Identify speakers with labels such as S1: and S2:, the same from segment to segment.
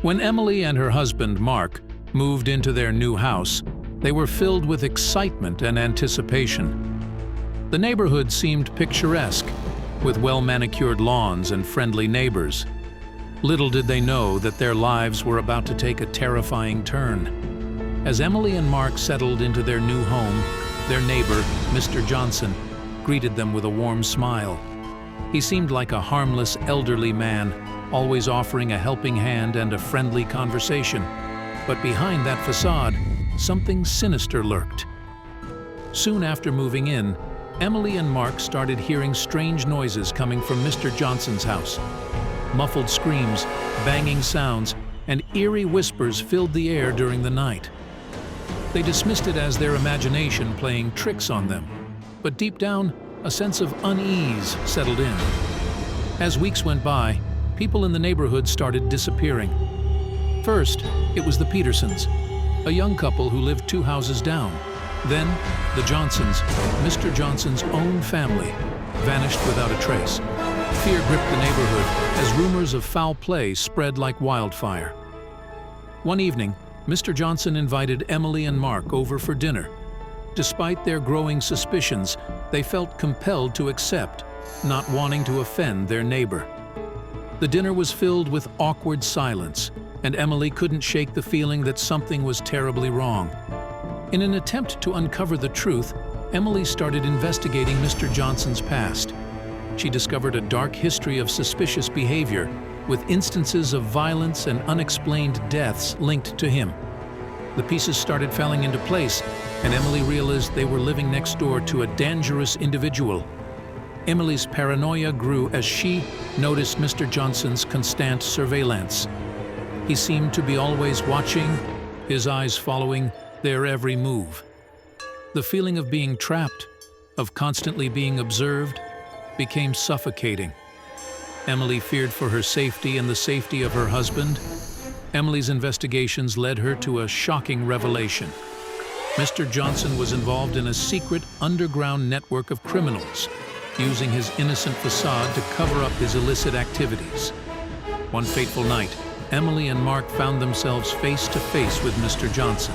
S1: When Emily and her husband, Mark, moved into their new house, they were filled with excitement and anticipation. The neighborhood seemed picturesque, with well-manicured lawns and friendly neighbors. Little did they know that their lives were about to take a terrifying turn. As Emily and Mark settled into their new home, their neighbor, Mr. Johnson, greeted them with a warm smile. He seemed like a harmless elderly man, always offering a helping hand and a friendly conversation. But behind that facade, something sinister lurked. Soon after moving in, Emily and Mark started hearing strange noises coming from Mr. Johnson's house. Muffled screams, banging sounds, and eerie whispers filled the air during the night. They dismissed it as their imagination playing tricks on them, but deep down, a sense of unease settled in. As weeks went by, people in the neighborhood started disappearing. First, it was the Petersons, a young couple who lived 2 houses down. Then, the Johnsons, Mr. Johnson's own family, vanished without a trace. Fear gripped the neighborhood as rumors of foul play spread like wildfire. One evening, Mr. Johnson invited Emily and Mark over for dinner. Despite their growing suspicions, they felt compelled to accept, not wanting to offend their neighbor. The dinner was filled with awkward silence, and Emily couldn't shake the feeling that something was terribly wrong. In an attempt to uncover the truth, Emily started investigating Mr. Johnson's past. She discovered a dark history of suspicious behavior, with instances of violence and unexplained deaths linked to him. The pieces started falling into place, and Emily realized they were living next door to a dangerous individual. Emily's paranoia grew as she noticed Mr. Johnson's constant surveillance. He seemed to be always watching, his eyes following their every move. The feeling of being trapped, of constantly being observed, became suffocating. Emily feared for her safety and the safety of her husband. Emily's investigations led her to a shocking revelation. Mr. Johnson was involved in a secret underground network of criminals, using his innocent facade to cover up his illicit activities. One fateful night, Emily and Mark found themselves face to face with Mr. Johnson.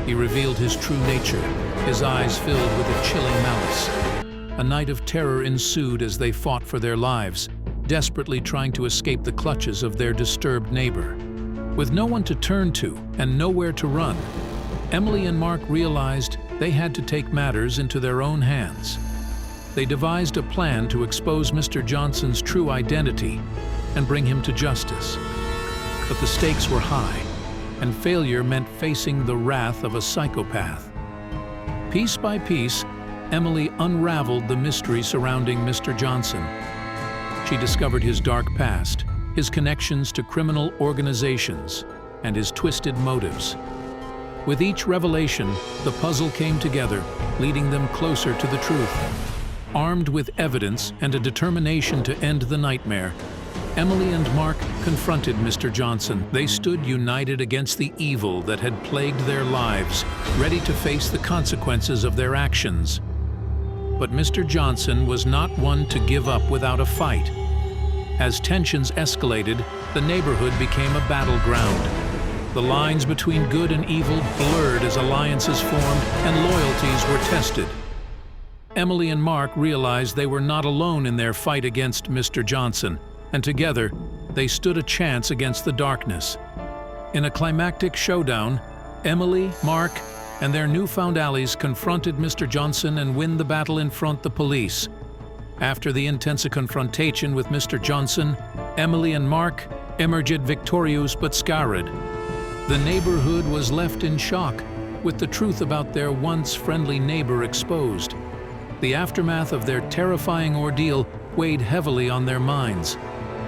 S1: He revealed his true nature, his eyes filled with a chilling malice. A night of terror ensued as they fought for their lives, desperately trying to escape the clutches of their disturbed neighbor. With no one to turn to and nowhere to run, Emily and Mark realized they had to take matters into their own hands. They devised a plan to expose Mr. Johnson's true identity and bring him to justice. But the stakes were high, and failure meant facing the wrath of a psychopath. Piece by piece, Emily unraveled the mystery surrounding Mr. Johnson. She discovered his dark past, his connections to criminal organizations, and his twisted motives. With each revelation, the puzzle came together, leading them closer to the truth. Armed with evidence and a determination to end the nightmare, Emily and Mark confronted Mr. Johnson. They stood united against the evil that had plagued their lives, ready to face the consequences of their actions. But Mr. Johnson was not one to give up without a fight. As tensions escalated, the neighborhood became a battleground. The lines between good and evil blurred as alliances formed and loyalties were tested. Emily and Mark realized they were not alone in their fight against Mr. Johnson, and together, they stood a chance against the darkness. In a climactic showdown, Emily, Mark, and their newfound allies confronted Mr. Johnson and win the battle in front of the police. After the intense confrontation with Mr. Johnson, Emily and Mark emerged victorious but scarred. The neighborhood was left in shock, with the truth about their once friendly neighbor exposed. The aftermath of their terrifying ordeal weighed heavily on their minds.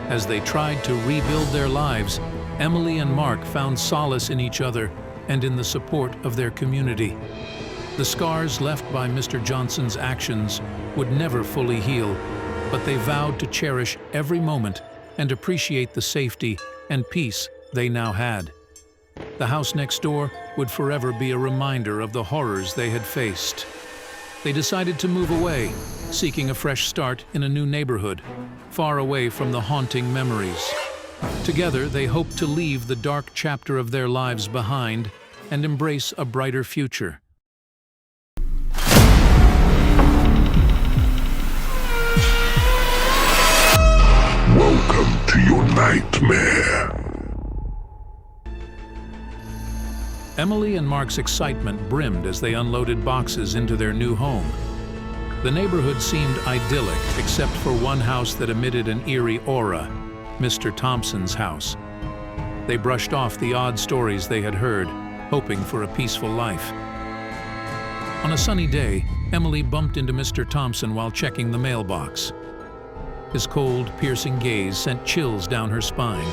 S1: As they tried to rebuild their lives, Emily and Mark found solace in each other and in the support of their community. The scars left by Mr. Johnson's actions would never fully heal, but they vowed to cherish every moment and appreciate the safety and peace they now had. The house next door would forever be a reminder of the horrors they had faced. They decided to move away, seeking a fresh start in a new neighborhood, far away from the haunting memories. Together, they hope to leave the dark chapter of their lives behind and embrace a brighter future.
S2: Welcome to your nightmare.
S1: Emily and Mark's excitement brimmed as they unloaded boxes into their new home. The neighborhood seemed idyllic, except for one house that emitted an eerie aura, Mr. Thompson's house. They brushed off the odd stories they had heard, hoping for a peaceful life. On a sunny day, Emily bumped into Mr. Thompson while checking the mailbox. His cold, piercing gaze sent chills down her spine.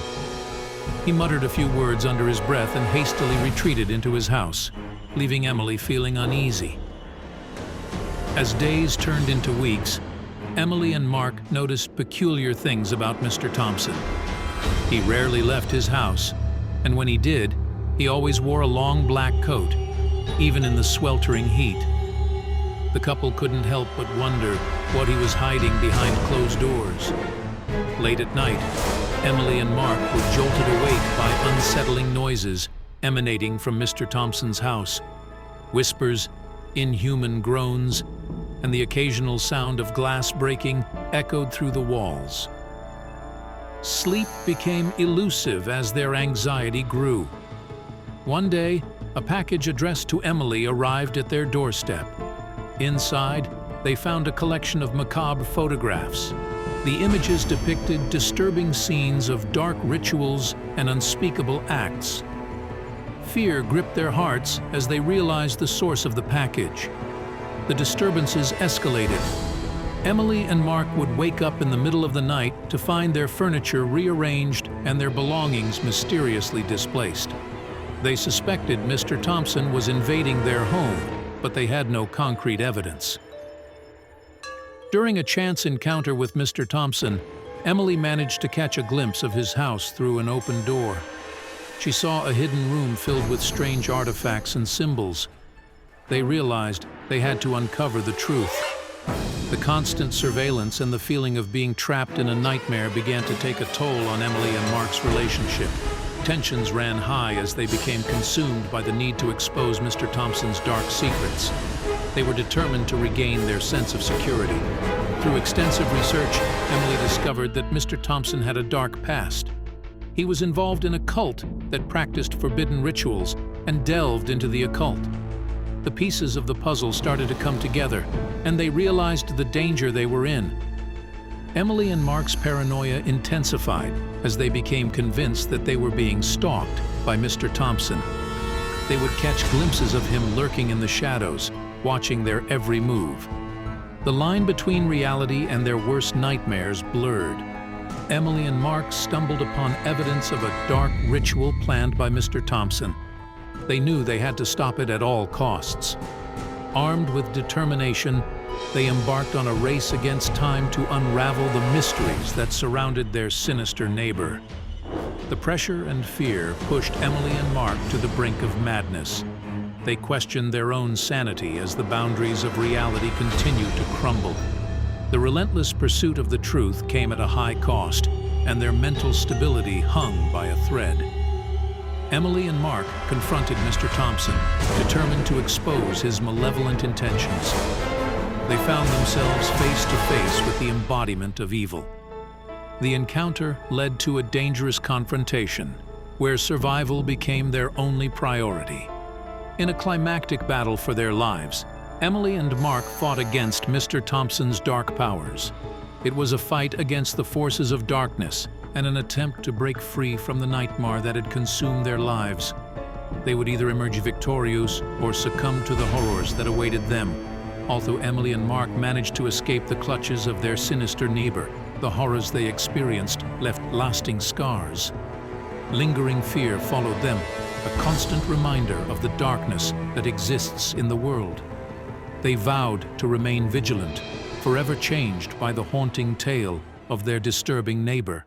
S1: He muttered a few words under his breath and hastily retreated into his house, leaving Emily feeling uneasy. As days turned into weeks, Emily and Mark noticed peculiar things about Mr. Thompson. He rarely left his house, and when he did, he always wore a long black coat, even in the sweltering heat. The couple couldn't help but wonder what he was hiding behind closed doors. Late at night, Emily and Mark were jolted awake by unsettling noises emanating from Mr. Thompson's house. Whispers, inhuman groans, and the occasional sound of glass breaking echoed through the walls. Sleep became elusive as their anxiety grew. One day, a package addressed to Emily arrived at their doorstep. Inside, they found a collection of macabre photographs. The images depicted disturbing scenes of dark rituals and unspeakable acts. Fear gripped their hearts as they realized the source of the package. The disturbances escalated. Emily and Mark would wake up in the middle of the night to find their furniture rearranged and their belongings mysteriously displaced. They suspected Mr. Thompson was invading their home, but they had no concrete evidence. During a chance encounter with Mr. Thompson, Emily managed to catch a glimpse of his house through an open door. She saw a hidden room filled with strange artifacts and symbols. They realized they had to uncover the truth. The constant surveillance and the feeling of being trapped in a nightmare began to take a toll on Emily and Mark's relationship. Tensions ran high as they became consumed by the need to expose Mr. Thompson's dark secrets. They were determined to regain their sense of security. Through extensive research, Emily discovered that Mr. Thompson had a dark past. He was involved in a cult that practiced forbidden rituals and delved into the occult. The pieces of the puzzle started to come together, and they realized the danger they were in. Emily and Mark's paranoia intensified as they became convinced that they were being stalked by Mr. Thompson. They would catch glimpses of him lurking in the shadows, watching their every move. The line between reality and their worst nightmares blurred. Emily and Mark stumbled upon evidence of a dark ritual planned by Mr. Thompson. They knew they had to stop it at all costs. Armed with determination, they embarked on a race against time to unravel the mysteries that surrounded their sinister neighbor. The pressure and fear pushed Emily and Mark to the brink of madness. They questioned their own sanity as the boundaries of reality continued to crumble. The relentless pursuit of the truth came at a high cost, and their mental stability hung by a thread. Emily and Mark confronted Mr. Thompson, determined to expose his malevolent intentions. They found themselves face to face with the embodiment of evil. The encounter led to a dangerous confrontation, where survival became their only priority. In a climactic battle for their lives, Emily and Mark fought against Mr. Thompson's dark powers. It was a fight against the forces of darkness and an attempt to break free from the nightmare that had consumed their lives. They would either emerge victorious or succumb to the horrors that awaited them. Although Emily and Mark managed to escape the clutches of their sinister neighbor, the horrors they experienced left lasting scars. Lingering fear followed them, a constant reminder of the darkness that exists in the world. They vowed to remain vigilant, forever changed by the haunting tale of their disturbing neighbor.